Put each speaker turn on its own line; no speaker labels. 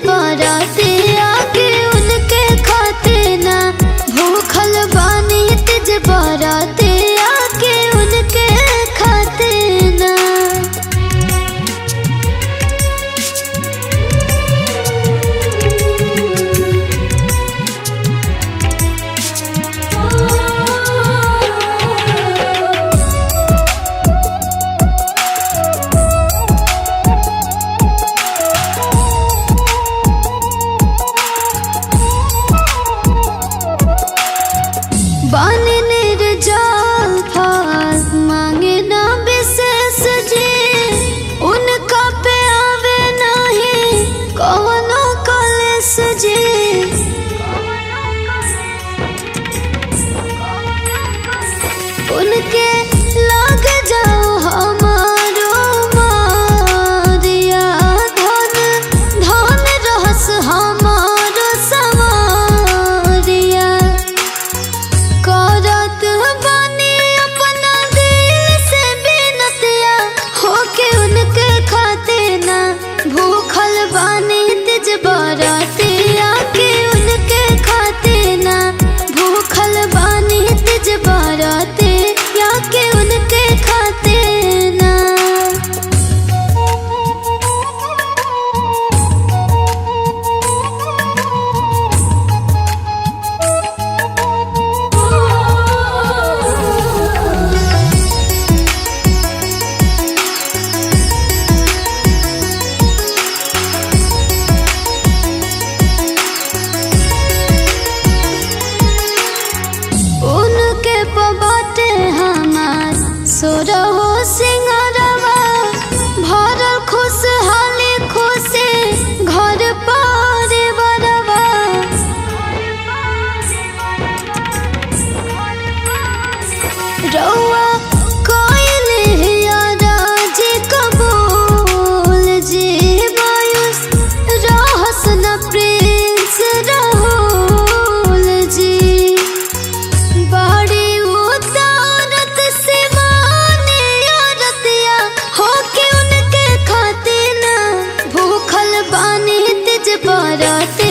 बाराते आके उनके खाते ना भूखल बानी तिज बाराते आके उनके खाते ना। बाने निर्जल फल मांगे ना विशेष जी उनका पे आवे नहीं कवनो कलेश जी। उनके लाग जाओ हमारो मारिया धन धन रहस हमारो सवारिया। करत बानी अपना दिल से बिनतिया होके उनके खाते ना भूखल बानी तिज बाराते आके उनके खाते ना भूखल बानी तिज बाराते आके उनके खाते ना। उनके पबाटे हमार सोरहो सिंगरवा भरल खुशहाली खुशी घर परिवारवा। रउआ कइले हिया राजी कबूल जी मायूस रहस न प्रिंस राहुल जी। बाड़ी उतारत सिवाने औरतिया होके उनके खाते ना भूखल बानी तिज बाराते